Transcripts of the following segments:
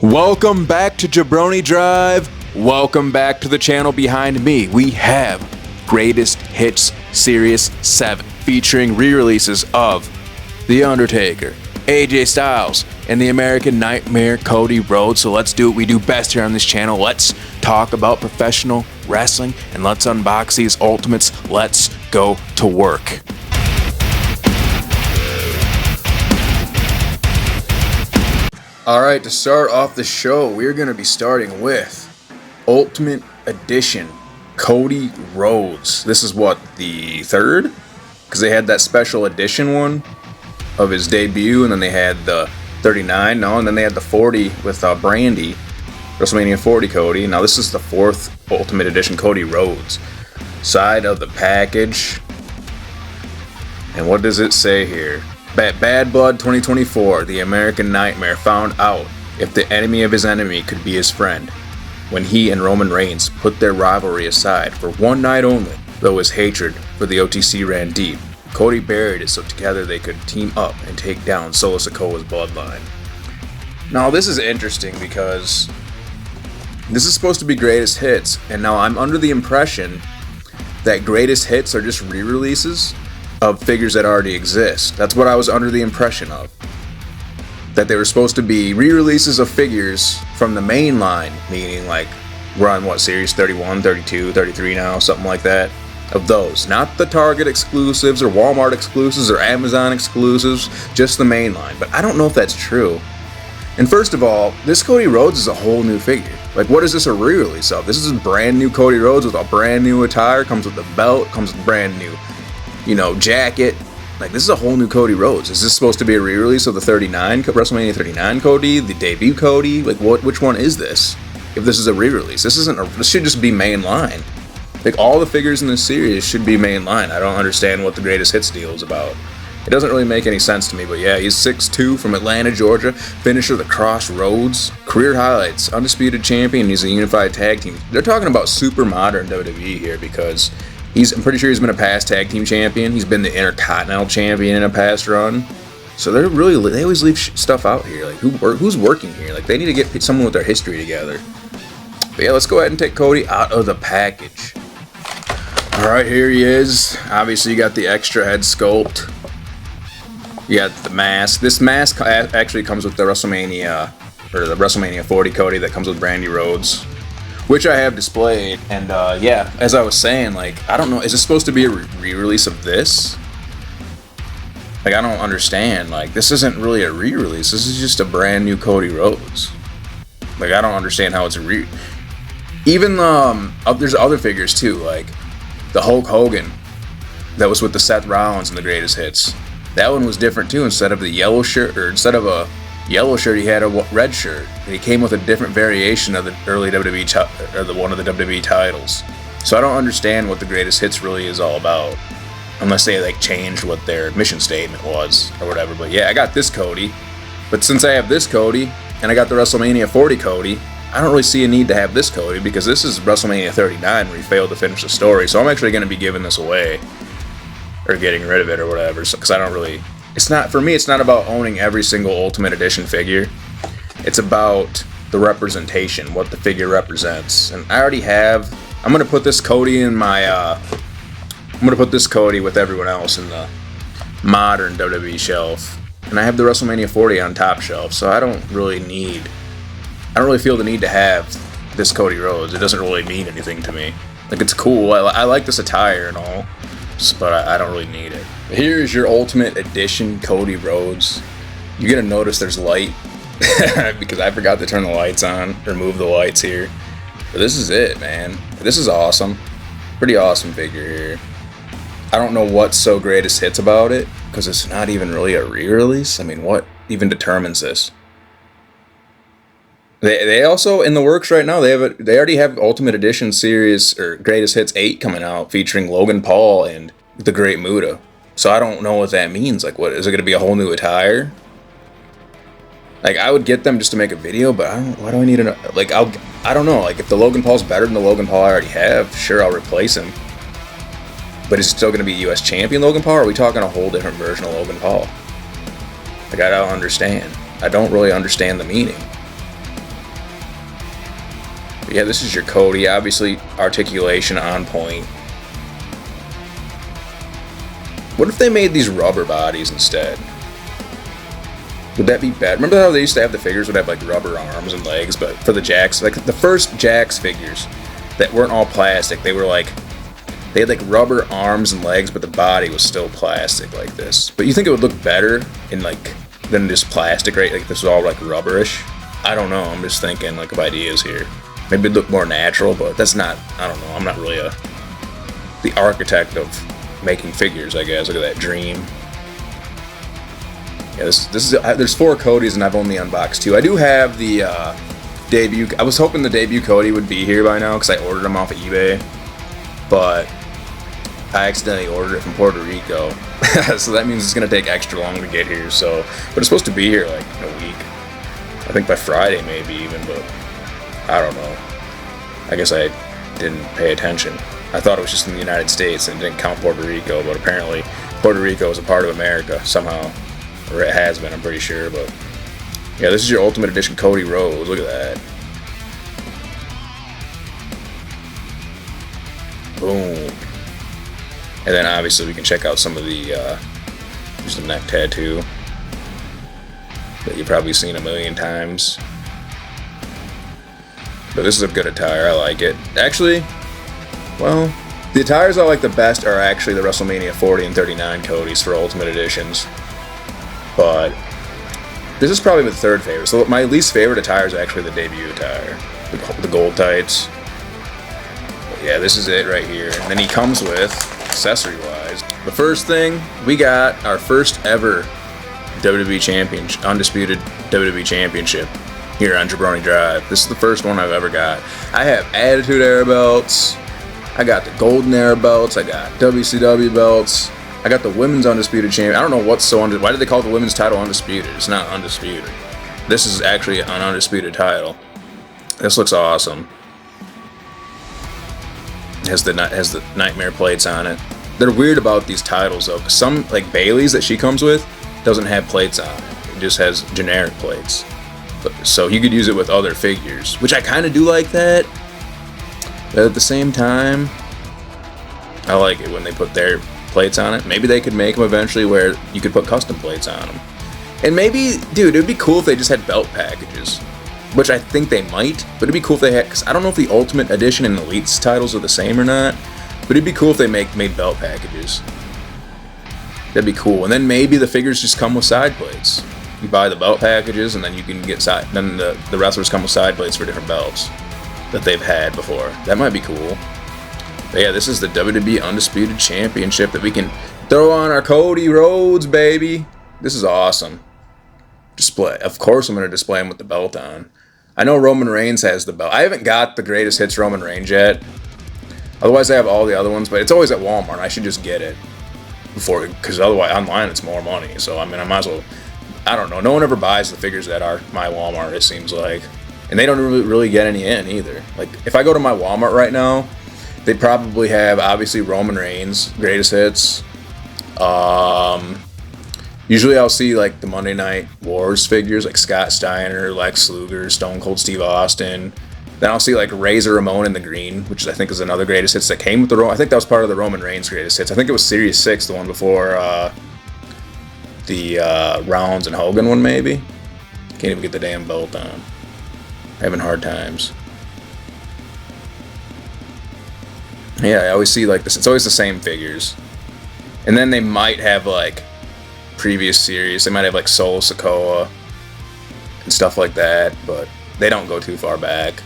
Welcome back to Jabroni Drive. Welcome back to the channel behind me. We have Greatest Hits Series 7 featuring re-releases of The Undertaker, AJ Styles, and the American Nightmare Cody Rhodes. So let's do what we do best here on this channel. Let's talk about professional wrestling and let's unbox these Ultimates. Let's go to work. Alright, to start off the show, we're going to be starting with Ultimate Edition Cody Rhodes. This is what, the third? Because they had that special edition one of his debut, and then they had the 39, and then they had the 40 with Brandy, WrestleMania 40 Cody. Now this is the fourth Ultimate Edition Cody Rhodes. Side of the package. And what does it say here? Bad Blood 2024, the American Nightmare found out if the enemy of his enemy could be his friend when he and Roman Reigns put their rivalry aside for one night only. Though his hatred for the OTC ran deep, Cody buried it so together they could team up and take down Solo Sikoa's bloodline. Now this is interesting because this is supposed to be Greatest Hits, and now I'm under the impression that Greatest Hits are just re-releases of figures that already exist. That's what I was under the impression of. That they were supposed to be re-releases of figures from the main line, meaning like we're on what, series 31, 32, 33 now, something like that, of those. Not the Target exclusives or Walmart exclusives or Amazon exclusives, just the main line. But I don't know if that's true. And first of all, this Cody Rhodes is a whole new figure. Like, what is this a re-release of? This is a brand new Cody Rhodes with a brand new attire, comes with a belt, comes with brand new jacket. Like, this is a whole new Cody Rhodes. Is this supposed to be a re-release of the 39, WrestleMania 39 Cody, the debut Cody? Like, which one is this? If this is a re-release, this should just be main line. Like, all the figures in this series should be main line. I don't understand what the Greatest Hits deal is about. It doesn't really make any sense to me, but yeah, he's 6'2", from Atlanta, Georgia, finisher of the Crossroads, career highlights, undisputed champion, he's a unified tag team. They're talking about super modern WWE here because I'm pretty sure he's been a past tag team champion. He's been the Intercontinental champion in a past run. So they always leave stuff out here. Like, who's working here? Like, they need to get someone with their history together. But yeah, let's go ahead and take Cody out of the package. All right, here he is. Obviously, you got the extra head sculpt. You got the mask. This mask actually comes with the WrestleMania 40 Cody that comes with Brandy Rhodes, which I have displayed. And yeah, as I was saying, like, I don't know, is this supposed to be a re-release of this? Like, I don't understand. Like, this isn't really a re-release. This is just a brand new Cody Rhodes. Like, I don't understand how it's a Even there's other figures too, like the Hulk Hogan that was with the Seth Rollins in the Greatest Hits. That one was different too. Instead of the yellow shirt, or instead of a yellow shirt, he had a red shirt. And he came with a different variation of the early WWE, or one of the WWE titles. So I don't understand what the Greatest Hits really is all about, unless they like changed what their mission statement was or whatever. But yeah, I got this Cody. But since I have this Cody and I got the WrestleMania 40 Cody, I don't really see a need to have this Cody because this is WrestleMania 39 where he failed to finish the story. So I'm actually going to be giving this away or getting rid of it or whatever. Because I don't really. It's not, for me, it's not about owning every single Ultimate Edition figure. It's about the representation, what the figure represents. And I already have, I'm going to put this Cody in my, I'm going to put this Cody with everyone else in the modern WWE shelf. And I have the WrestleMania 40 on top shelf, so I don't really feel the need to have this Cody Rhodes. It doesn't really mean anything to me. Like, it's cool, I like this attire and all, but I don't really need it. Here is your Ultimate Edition Cody Rhodes. You're gonna notice there's light because I forgot to turn the lights on, remove the lights here. But this is it, man. This is awesome. Pretty awesome figure here. I don't know what's so Greatest Hits about it because it's not even really a re-release. I mean, what even determines this? They also, in the works right now, they already have Ultimate Edition Series or Greatest Hits 8 coming out featuring Logan Paul and the Great Muta. So I don't know what that means. Like, what is it going to be, a whole new attire? Like, I would get them just to make a video, but why do I need like, I don't know. Like, if the Logan Paul's better than the Logan Paul I already have, sure, I'll replace him. But is it still going to be US Champion Logan Paul, or are we talking a whole different version of Logan Paul? Like, I don't understand. I don't really understand the meaning. But yeah, this is your Cody. Obviously, articulation on point. What if they made these rubber bodies instead? Would that be better? Remember how they used to have the figures would have like rubber arms and legs, but for the Jax, like the first Jax figures that weren't all plastic, they had like rubber arms and legs, but the body was still plastic like this. But you think it would look better in like than just plastic, right? Like this is all like rubberish. I don't know. I'm just thinking like of ideas here. Maybe it'd look more natural, but that's not. I don't know. I'm not really the architect of making figures. I guess. Look at that dream. Yeah, this is there's 4 Codys and I've only unboxed 2. I do have the debut. I was hoping the debut Cody would be here by now because I ordered them off of eBay, but I accidentally ordered it from Puerto Rico, so that means it's gonna take extra long to get here. So, but it's supposed to be here like in a week. I think by Friday maybe even, but I don't know. I guess I didn't pay attention. I thought it was just in the United States and didn't count Puerto Rico, but apparently Puerto Rico is a part of America somehow. Or it has been, I'm pretty sure, but yeah, this is your Ultimate Edition Cody Rhodes. Look at that. Boom. And then obviously we can check out some of the there's the neck tattoo that you've probably seen a million times. But this is a good attire, I like it. Actually, well, the attires I like the best are actually the WrestleMania 40 and 39 Codys for Ultimate Editions. But this is probably the 3rd favorite. So my least favorite attire is actually the debut attire, the gold tights. But yeah, this is it right here. And then he comes with, accessory-wise, the first thing, we got our first ever WWE Championship, undisputed WWE Championship here on Jabroni Drive. This is the first one I've ever got. I have Attitude Era belts. I got the Golden Era belts. I got WCW belts. I got the Women's Undisputed Champion. I don't know what's so why did they call the women's title undisputed? It's not undisputed. This is actually an undisputed title. This looks awesome. It has the nightmare plates on it. They're weird about these titles though, because some like Bayley's that she comes with doesn't have plates on it. It just has generic plates. So you could use it with other figures, which I kind of do like that. But at the same time, I like it when they put their plates on it. Maybe they could make them eventually where you could put custom plates on them. And maybe, dude, it'd be cool if they just had belt packages, which I think they might, but it'd be cool if they had, because I don't know if the Ultimate Edition and Elite's titles are the same or not, but it'd be cool if they made belt packages. That'd be cool. And then maybe the figures just come with side plates. You buy the belt packages and then you can get then the wrestlers come with side plates for different belts that they've had before. That might be cool. But yeah, this is the WWE Undisputed Championship that we can throw on our Cody Rhodes, baby. This is awesome. Display. Of course I'm going to display him with the belt on. I know Roman Reigns has the belt. I haven't got the Greatest Hits Roman Reigns yet. Otherwise I have all the other ones, but it's always at Walmart. I should just get it before, because otherwise online it's more money. So I mean, I might as well. I don't know. No one ever buys the figures that are my Walmart, it seems like. And they don't really get any in either. Like if I go to my Walmart right now, they probably have, obviously, Roman Reigns, Greatest Hits. Usually I'll see, like, the Monday Night Wars figures, like Scott Steiner, Lex Luger, Stone Cold Steve Austin. Then I'll see, like, Razor Ramon in the green, which I think is another Greatest Hits that came with the I think that was part of the Roman Reigns Greatest Hits. I think it was Series 6, the one before the Rollins and Hogan one, maybe. Can't even get the damn belt on. Having hard times. Yeah, I always see like this. It's always the same figures. And then they might have like previous series. They might have like Solo Sikoa and stuff like that, but they don't go too far back.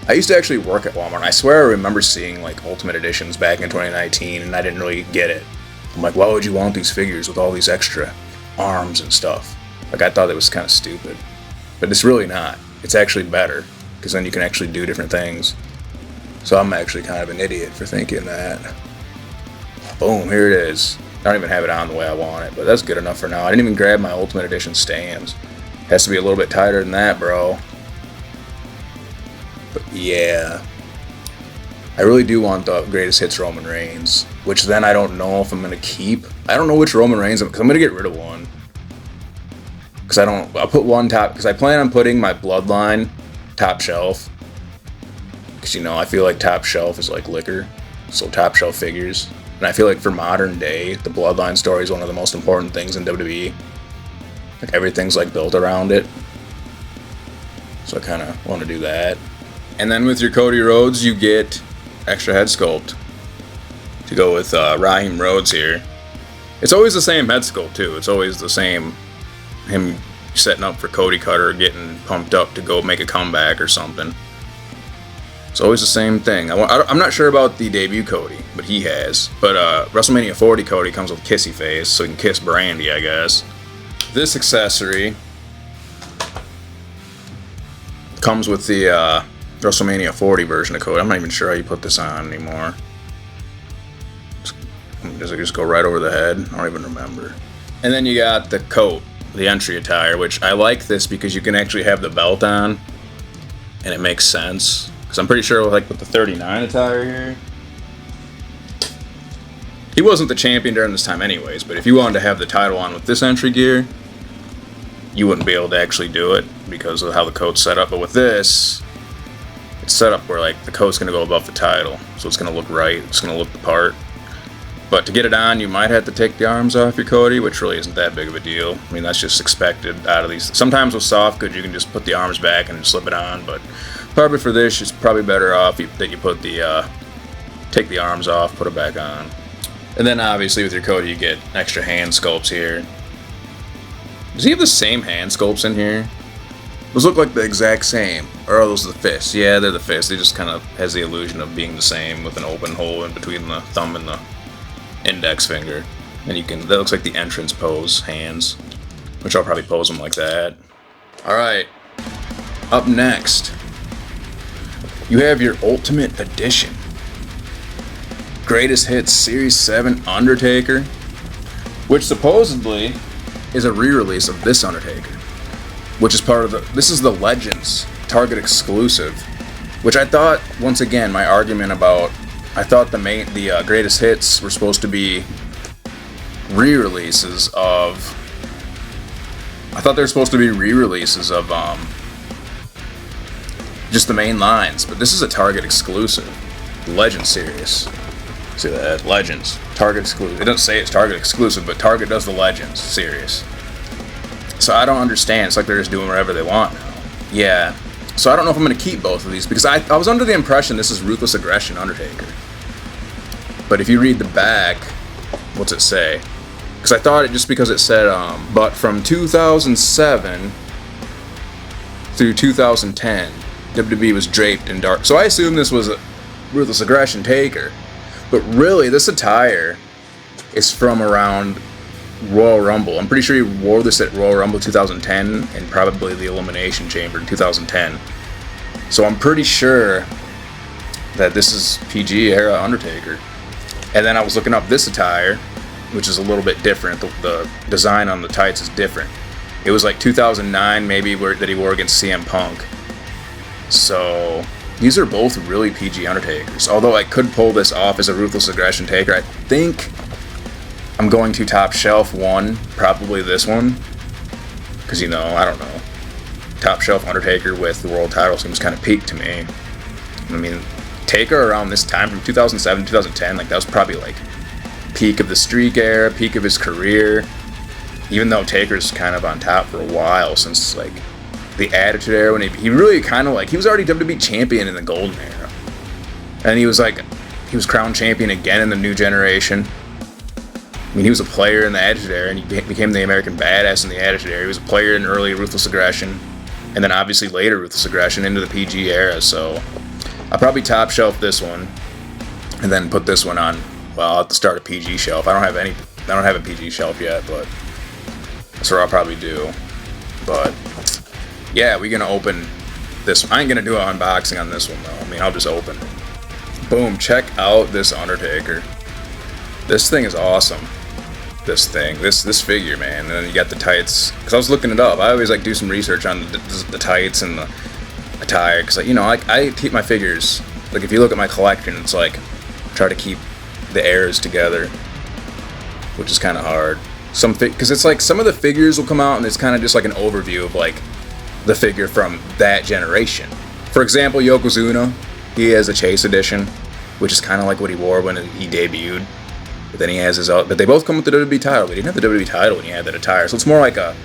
I used to actually work at Walmart. And I swear I remember seeing like Ultimate Editions back in 2019 and I didn't really get it. I'm like, why would you want these figures with all these extra arms and stuff? Like I thought it was kind of stupid. But it's really not. It's actually better because then you can actually do different things. So I'm actually kind of an idiot for thinking that. Boom, here it is. I don't even have it on the way I want it, but that's good enough for now. I didn't even grab my Ultimate Edition stands. Has to be a little bit tighter than that, bro. But yeah. I really do want the Greatest Hits Roman Reigns, which then I don't know if I'm going to keep. I don't know which Roman Reigns, because I'm going to get rid of one. Because I'll put one top, because I plan on putting my Bloodline top shelf. Because, you know, I feel like top shelf is like liquor. So top shelf figures. And I feel like for modern day, the Bloodline story is one of the most important things in WWE. Like everything's like built around it. So I kind of want to do that. And then with your Cody Rhodes, you get extra head sculpt to go with Raheem Rhodes here. It's always the same head sculpt too. It's always the same, him setting up for Cody Cutter, getting pumped up to go make a comeback or something. It's always the same thing. I'm not sure about the debut Cody, but he has. But WrestleMania 40 Cody comes with kissy face, so he can kiss Brandy, I guess. This accessory comes with the WrestleMania 40 version of Cody. I'm not even sure how you put this on anymore. Does it just go right over the head? I don't even remember. And then you got the coat, the entry attire, which I like this because you can actually have the belt on, and it makes sense. Because I'm pretty sure, like with the 39 attire here, he wasn't the champion during this time anyways, but if you wanted to have the title on with this entry gear, you wouldn't be able to actually do it because of how the coat's set up. But with this, it's set up where like the coat's going to go above the title, so it's going to look right, it's going to look the part. But to get it on, you might have to take the arms off your Cody, which really isn't that big of a deal. I mean, that's just expected out of these. Sometimes with soft goods, you can just put the arms back and slip it on, but probably for this, it's probably better off that you put the take the arms off, put it back on. And then obviously with your Cody, you get extra hand sculpts here. Does he have the same hand sculpts in here? Those look like the exact same. Or are those the fists? Yeah, they're the fists. They just kind of has the illusion of being the same with an open hole in between the thumb and the index finger. And you can, that looks like the entrance pose hands, which I'll probably pose them like that. Alright, up next, you have your Ultimate Edition. Greatest Hits Series 7 Undertaker, which supposedly is a re-release of this Undertaker, which is part of the, this is the Legends Target exclusive, which I thought, once again, my argument about, I thought the Greatest Hits were supposed to be re-releases of, I thought they were supposed to be re-releases of just the main lines, but this is a Target exclusive, Legend series. See that? Legends. Target exclusive. It doesn't say it's Target exclusive, but Target does the Legends series. So I don't understand. It's like they're just doing whatever they want now. Yeah. So I don't know if I'm going to keep both of these, because I was under the impression this is Ruthless Aggression Undertaker. But if you read the back, what's it say? Because I thought it just because it said, but from 2007 through 2010, WWE was draped in dark. So I assumed this was a Ruthless Aggression Taker. But really, this attire is from around Royal Rumble. I'm pretty sure he wore this at Royal Rumble 2010 and probably the Elimination Chamber in 2010. So I'm pretty sure that this is PG era Undertaker. And then I was looking up this attire, which is a little bit different. The design on the tights is different. It was like 2009 maybe that he wore against CM Punk. So these are both really PG Undertakers. Although I could pull this off as a Ruthless Aggression Taker. I think I'm going to top shelf one, probably this one. Because, you know, I don't know. Top shelf Undertaker with the world title seems kind of peak to me. I mean, Taker around this time from 2007 2010, like that was probably like peak of the streak era, peak of his career. Even though Taker's kind of on top for a while since like the Attitude Era, when he really kind of like, he was already WWE champion in the Golden Era, and he was crowned champion again in the New Generation. I mean, he was a player in the Attitude Era, and he became the American Badass in the Attitude Era. He was a player in early Ruthless Aggression, and then obviously later Ruthless Aggression into the PG era. So I'll probably top shelf this one, and then put this one on. Well, I'll have to start a PG shelf. I don't have a PG shelf yet, but that's what I'll probably do. But yeah, we're gonna open this. I ain't gonna do an unboxing on this one though. I mean, I'll just open it. Boom, check out this Undertaker. This thing is awesome. This figure, man. And then you got the tights, because I was looking it up. I always like do some research on the tights and the attire, because you know, I keep my figures, like if you look at my collection, it's like try to keep the eras together, which is kind of hard. Because it's like some of the figures will come out and it's kind of just like an overview of like the figure from that generation. For example, Yokozuna, he has a Chase edition, which is kind of like what he wore when he debuted. But then he has his own. But they both come with the WWE title. But he didn't have the WWE title when he had that attire. So it's more like a,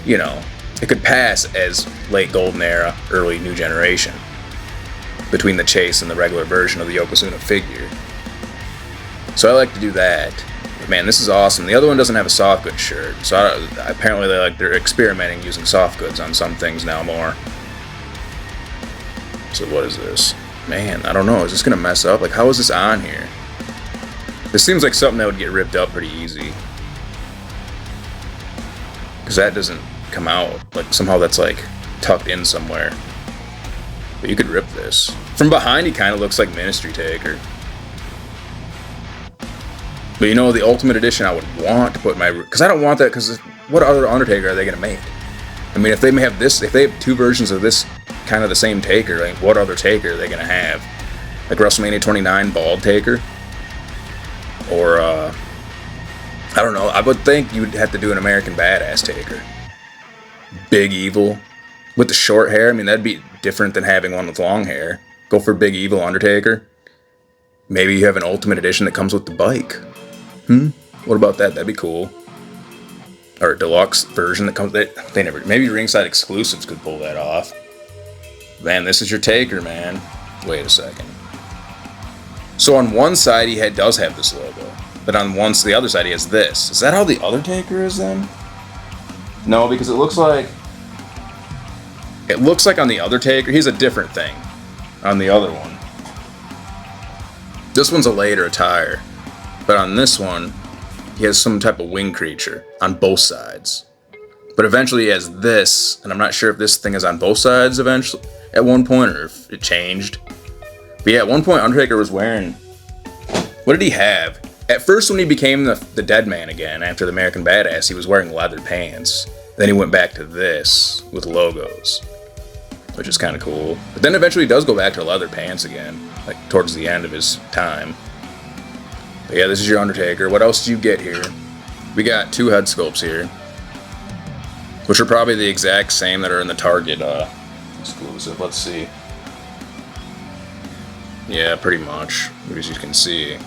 you know, it could pass as late Golden Era, early New Generation between the Chase and the regular version of the Yokozuna figure. So I like to do that. But man, this is awesome. The other one doesn't have a soft goods shirt. So apparently they're experimenting using soft goods on some things now more. So what is this? Man, I don't know. Is this going to mess up? Like, how is this on here? This seems like something that would get ripped up pretty easy. Because that doesn't come out. Like, somehow that's, like, tucked in somewhere. But you could rip this. From behind, he kind of looks like Ministry Taker. But you know, the Ultimate Edition I would want to put my... Because I don't want that, because what other Undertaker are they going to make? I mean, if they have this... If they have two versions of this kind of the same Taker, like, what other Taker are they going to have? Like WrestleMania 29 Bald Taker? Or, I don't know. I would think you would have to do an American Badass Taker. Big Evil. With the short hair. I mean, that'd be different than having one with long hair. Go for Big Evil Undertaker. Maybe you have an Ultimate Edition that comes with the bike. What about that? That'd be cool. Or a deluxe version that comes... They never... Maybe Ringside Exclusives could pull that off. Man, this is your Taker, man. Wait a second. So on one side he does have this logo, but on the other side he has this. Is that how the other Taker is then? No, because it looks like on the other Taker he's a different thing. On the other one, this one's a later attire, but on this one he has some type of wing creature on both sides. But eventually he has this, and I'm not sure if this thing is on both sides eventually at one point or if it changed. But yeah, at one point Undertaker was wearing... What did he have? At first when he became the Dead Man again, after the American Badass, he was wearing leather pants. Then he went back to this, with logos. Which is kind of cool. But then eventually he does go back to leather pants again, like towards the end of his time. But yeah, this is your Undertaker. What else do you get here? We got two head sculpts here. Which are probably the exact same that are in the Target exclusive. Let's see. Yeah, pretty much, as you can see,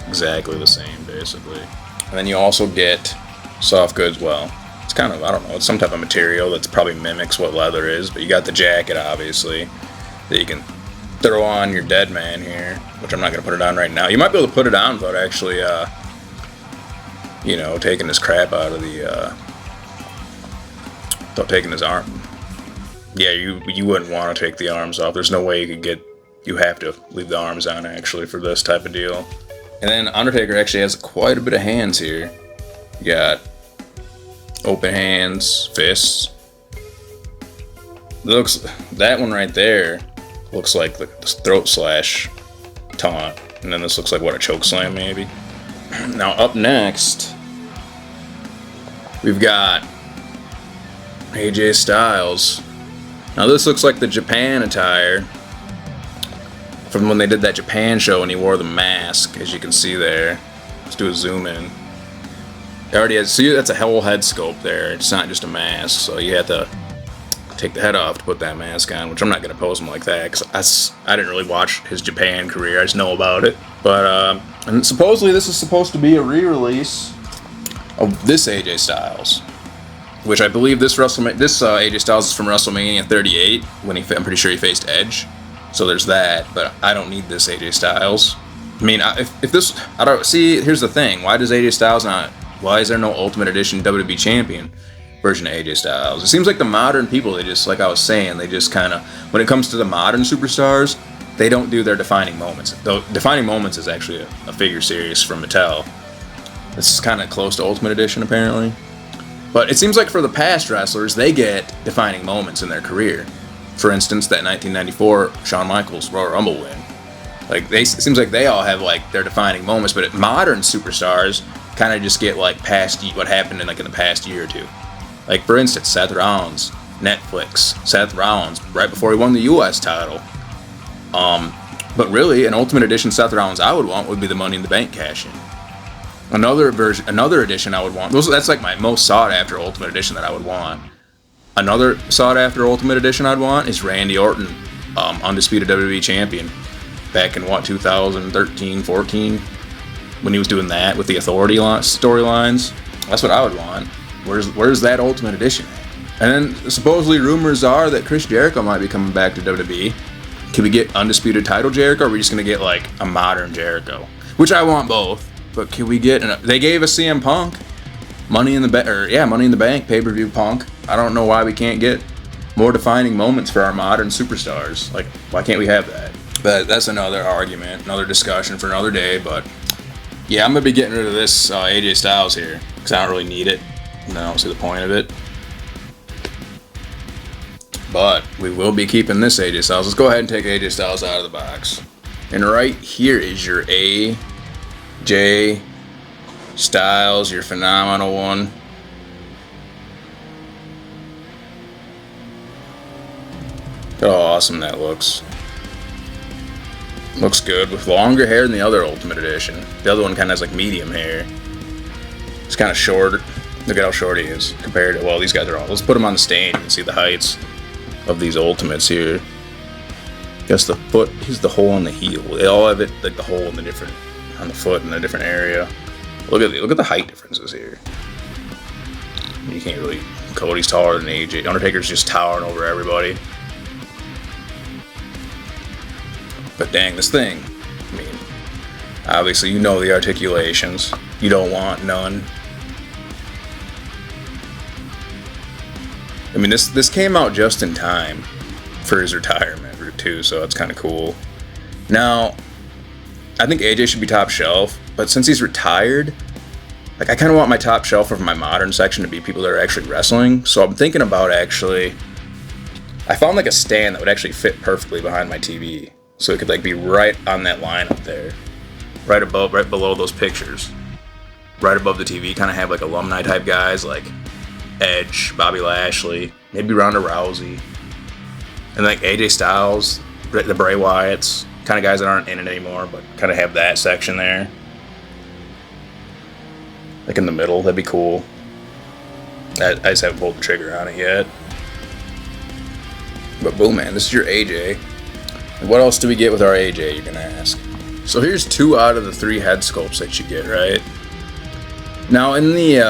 exactly the same, basically. And then you also get soft goods. Well, it's kind of, I don't know, it's some type of material that probably mimics what leather is, but you got the jacket, obviously, that you can throw on your Dead Man here, which I'm not going to put it on right now. You might be able to put it on without actually, you know, taking this crap out of the, without taking his arm. Yeah, you wouldn't want to take the arms off. There's no way you could get... You have to leave the arms on, actually, for this type of deal. And then Undertaker actually has quite a bit of hands here. You got open hands, fists. That one right there looks like the throat slash taunt. And then this looks like, what, a choke slam, maybe? Now, up next, we've got AJ Styles. Now, this looks like the Japan attire from when they did that Japan show and he wore the mask, as you can see there. Let's do a zoom in. It already has, see, that's a whole head sculpt there. It's not just a mask, so you have to take the head off to put that mask on, which I'm not going to pose him like that, because I didn't really watch his Japan career. I just know about it. But, and supposedly this is supposed to be a re-release of this AJ Styles, which I believe this AJ Styles is from WrestleMania 38, when I'm pretty sure he faced Edge. So there's that, but I don't need this AJ Styles. I mean, if this, I don't see. Here's the thing: why does AJ Styles not? Why is there no Ultimate Edition WWE Champion version of AJ Styles? It seems like the modern people, they just, like I was saying, they just kind of, when it comes to the modern superstars, they don't do their defining moments. Though Defining Moments is actually a figure series from Mattel. This is kind of close to Ultimate Edition, apparently. But it seems like for the past wrestlers, they get defining moments in their career. For instance, that 1994 Shawn Michaels Royal Rumble win. Like, it seems like they all have, like, their defining moments, but modern superstars kind of just get, like, what happened in the past year or two. Like, for instance, Seth Rollins, Netflix. Seth Rollins, right before he won the U.S. title. But really, an Ultimate Edition Seth Rollins I would want would be the Money in the Bank cash-in. Another edition I would want. That's like my most sought-after Ultimate Edition that I would want. Another sought-after Ultimate Edition I'd want is Randy Orton undisputed WWE champion back in what, 2013, 14, when he was doing that with the Authority storylines. That's what I would want. Where's that Ultimate Edition? And then supposedly rumors are that Chris Jericho might be coming back to WWE. Can we get undisputed title Jericho, or are we just gonna get like a modern Jericho? Which I want both, but can we get? They gave us CM Punk, Money in the Bank pay-per-view Punk. I don't know why we can't get more defining moments for our modern superstars. Like, why can't we have that? But that's another argument, another discussion for another day. But yeah, I'm gonna be getting rid of this AJ Styles here because I don't really need it, and I don't see the point of it. But we will be keeping this AJ Styles. Let's go ahead and take AJ Styles out of the box. And right here is your AJ Styles, your phenomenal one. Look how awesome that looks. Looks good with longer hair than the other Ultimate Edition. The other one kind of has like medium hair. It's kind of short. Look at how short he is compared to, well, these guys are all. Let's put him on the stand. You can see the heights of these Ultimates here. Guess the foot, here's the hole in the heel. They all have it like the hole in the different, on the foot in a different area. Look at the height differences here. You can't really. Cody's taller than AJ. Undertaker's just towering over everybody. But dang, this thing. I mean, obviously you know the articulations. You don't want none. I mean, this came out just in time for his retirement too, so it's kind of cool. Now, I think AJ should be top shelf, but since he's retired, like I kind of want my top shelf of my modern section to be people that are actually wrestling. So I'm thinking about actually, I found like a stand that would actually fit perfectly behind my TV, so it could like be right on that line up there, right below those pictures, right above the TV. Kind of have like alumni type guys like Edge, Bobby Lashley, maybe Ronda Rousey, and like AJ Styles, the Bray Wyatts, kind of guys that aren't in it anymore, but kind of have that section there, like in the middle. That'd be cool. I just haven't pulled the trigger on it yet. But boom, man, this is your AJ. And what else do we get with our AJ, you're gonna ask? So here's 2 out of the 3 head sculpts that you get, right? Now in the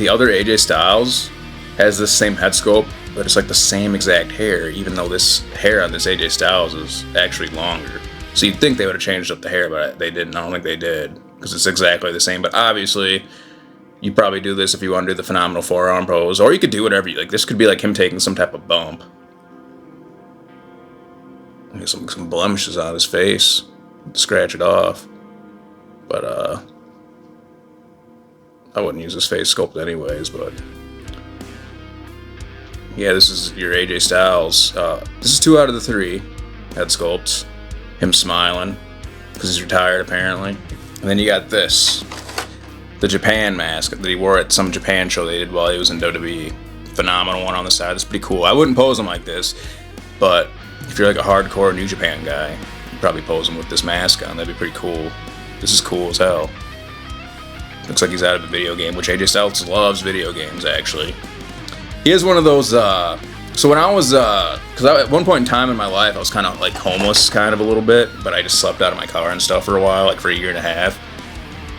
other AJ Styles has this same head sculpt, but it's like the same exact hair, even though this hair on this AJ Styles is actually longer. So you'd think they would have changed up the hair, but they didn't. I don't think they did, because it's exactly the same. But obviously, you probably do this if you want to do the phenomenal forearm pose, or you could do whatever you like. This could be like him taking some type of bump. Get some blemishes on his face, scratch it off. But I wouldn't use his face sculpt anyways, but yeah, this is your AJ Styles. This is 2 out of the 3 head sculpts. Him smiling, because he's retired apparently. And then you got this, the Japan mask that he wore at some Japan show they did while he was in WWE. Phenomenal one on the side. That's pretty cool. I wouldn't pose him like this, but if you're like a hardcore New Japan guy, you'd probably pose him with this mask on. That'd be pretty cool. This is cool as hell. Looks like he's out of a video game, which AJ Styles loves video games, actually. He is one of those, so when I was, because at one point in time in my life, I was kind of like homeless, kind of a little bit, but I just slept out of my car and stuff for a while, like for a year and a half.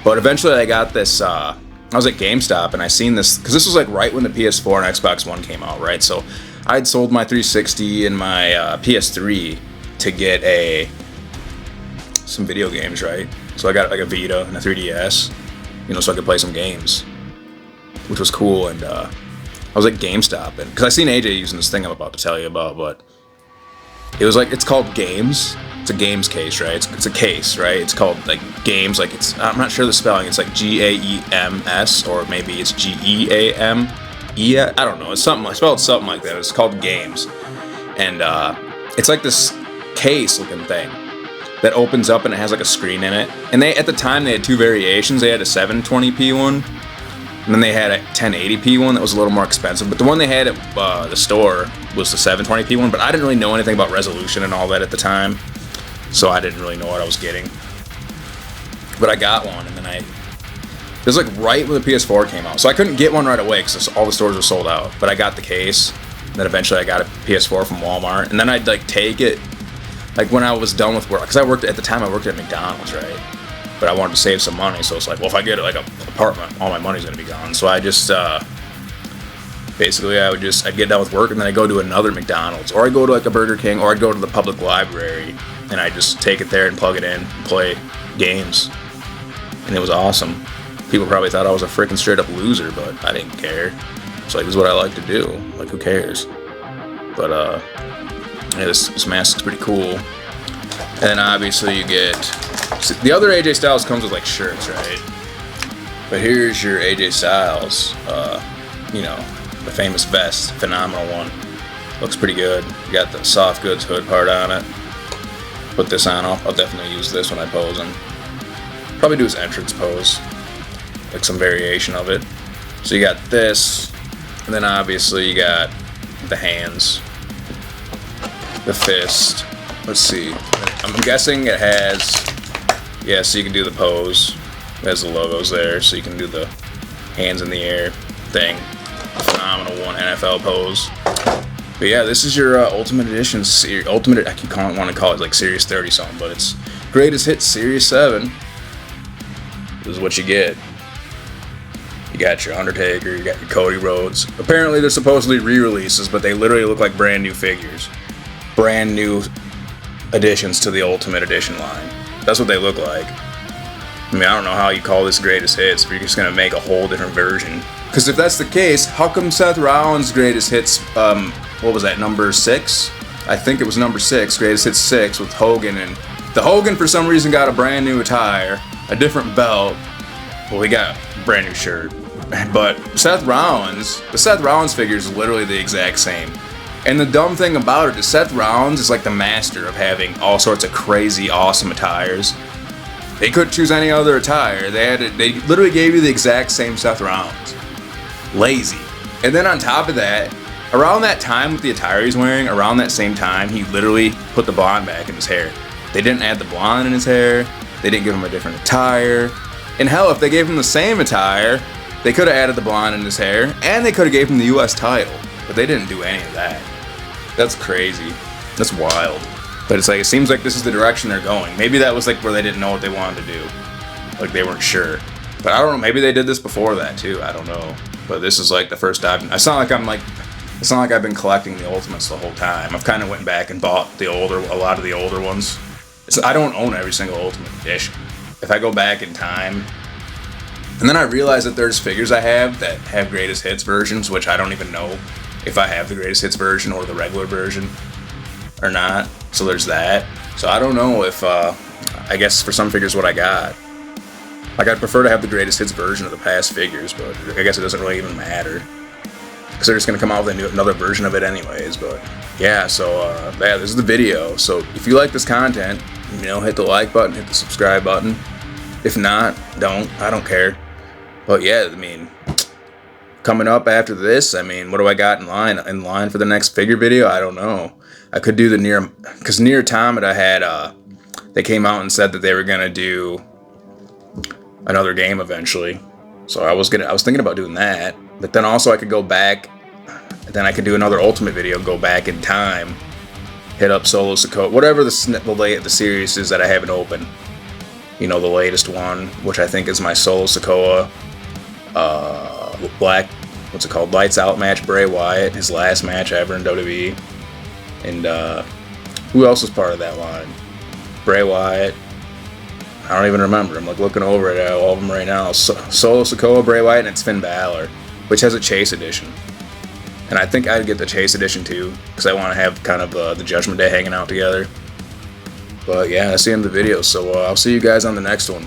But eventually I got this, I was at GameStop and I seen this, because this was like right when the PS4 and Xbox One came out, right? So I'd sold my 360 and my PS3 to get some video games, right? So I got like a Vita and a 3DS, so I could play some games, which was cool. And I was at GameStop, and because I seen AJ using this thing I'm about to tell you about, but it was like, it's called Games. It's a games case, right? It's a case, right? It's called like Games, like I'm not sure the spelling. It's like GAEMS, or maybe it's GEAME. I don't know. It's something. I spelled something like that. It's called Games, and it's like this case-looking thing that opens up and it has like a screen in it. And at the time they had 2 variations. They had a 720p one, and then they had a 1080p one that was a little more expensive. But the one they had at the store was the 720p one. But I didn't really know anything about resolution and all that at the time, so I didn't really know what I was getting. But I got one, and then it was like right when the PS4 came out, so I couldn't get one right away because all the stores were sold out. But I got the case, Then eventually I got a PS4 from Walmart, and then I'd like take it, like when I was done with work, because I worked at the time I worked at McDonald's, right? But I wanted to save some money, so it's like, well, if I get like an apartment, all my money's gonna be gone. So I just basically I'd get done with work and then I'd go to another McDonald's, or I'd go to like a Burger King, or I'd go to the public library and I'd just take it there and plug it in and play games. And it was awesome. People probably thought I was a freaking straight up loser, but I didn't care. It's like, this is what I like to do. Like, who cares? But yeah, this mask is pretty cool. And then obviously you get, the other AJ Styles comes with like shirts, right? But here's your AJ Styles, you know, the famous vest, phenomenal one. Looks pretty good. You got the soft goods hood part on it. Put this on, I'll definitely use this when I pose him. Probably do his entrance pose, like some variation of it. So you got this, and then obviously you got the hands, the fist. Let's see. I'm guessing it has, yeah, so you can do the pose. It has the logos there, so you can do the hands in the air thing. Phenomenal one, NFL pose. But yeah, this is your Ultimate Edition, Ultimate, I keep want to call it like Series 30 something, but it's Greatest Hits Series 7. This is what you get. You got your Undertaker, you got your Cody Rhodes. Apparently they're supposedly re-releases, but they literally look like brand new figures. Brand new additions to the Ultimate Edition line. That's what they look like. I mean, I don't know how you call this Greatest Hits if you're just going to make a whole different version. Because if that's the case, how come Seth Rollins' Greatest Hits, what was that, number 6? I think it was number 6, Greatest Hits 6 with Hogan, and the Hogan for some reason got a brand new attire, a different belt. Well, he got a brand new shirt. But Seth Rollins, the Seth Rollins figure is literally the exact same. And the dumb thing about it is Seth Rollins is like the master of having all sorts of crazy, awesome attires. They couldn't choose any other attire. They literally gave you the exact same Seth Rollins. Lazy. And then on top of that, around that time with the attire he's wearing, around that same time, he literally put the blonde back in his hair. They didn't add the blonde in his hair. They didn't give him a different attire. And hell, if they gave him the same attire, they could have added the blonde in his hair, and they could have gave him the US title. But they didn't do any of that. That's crazy. That's wild. But it's like, it seems like this is the direction they're going. Maybe that was like where they didn't know what they wanted to do. Like they weren't sure. But I don't know, maybe they did this before that too, I don't know. But this is like the first time. It's not like I've been collecting the Ultimates the whole time. I've kind of went back and bought a lot of the older ones. I don't own every single Ultimate Edition. If I go back in time, and then I realize that there's figures I have that have Greatest Hits versions, which I don't even know if I have the Greatest Hits version or the regular version or not. So there's that. So I don't know if, I guess for some figures what I got. Like I'd prefer to have the Greatest Hits version of the past figures, but I guess it doesn't really even matter. Because they're just going to come out with another version of it anyways. But yeah, so yeah, this is the video. So if you like this content, you know, hit the like button, hit the subscribe button. If not, don't. I don't care. But yeah, I mean, coming up after this, I mean, what do I got in line? In line for the next figure video? I don't know. I could do the because Near Automata had, they came out and said that they were going to do another game eventually. So I was thinking about doing that. But then also I could go back, then I could do another Ultimate video, go back in time, hit up Solo Sikoa, whatever the series is that I haven't opened. You know, the latest one, which I think is my Solo Sikoa, what's it called? Lights Out match, Bray Wyatt, his last match ever in WWE. And who else was part of that line? Bray Wyatt. I don't even remember. I'm like looking over at all of them right now. Solo Sikoa, Bray Wyatt, and it's Finn Balor, which has a Chase edition. And I think I'd get the Chase edition too, because I want to have kind of the Judgment Day hanging out together. But yeah, that's the end of the video. So I'll see you guys on the next one.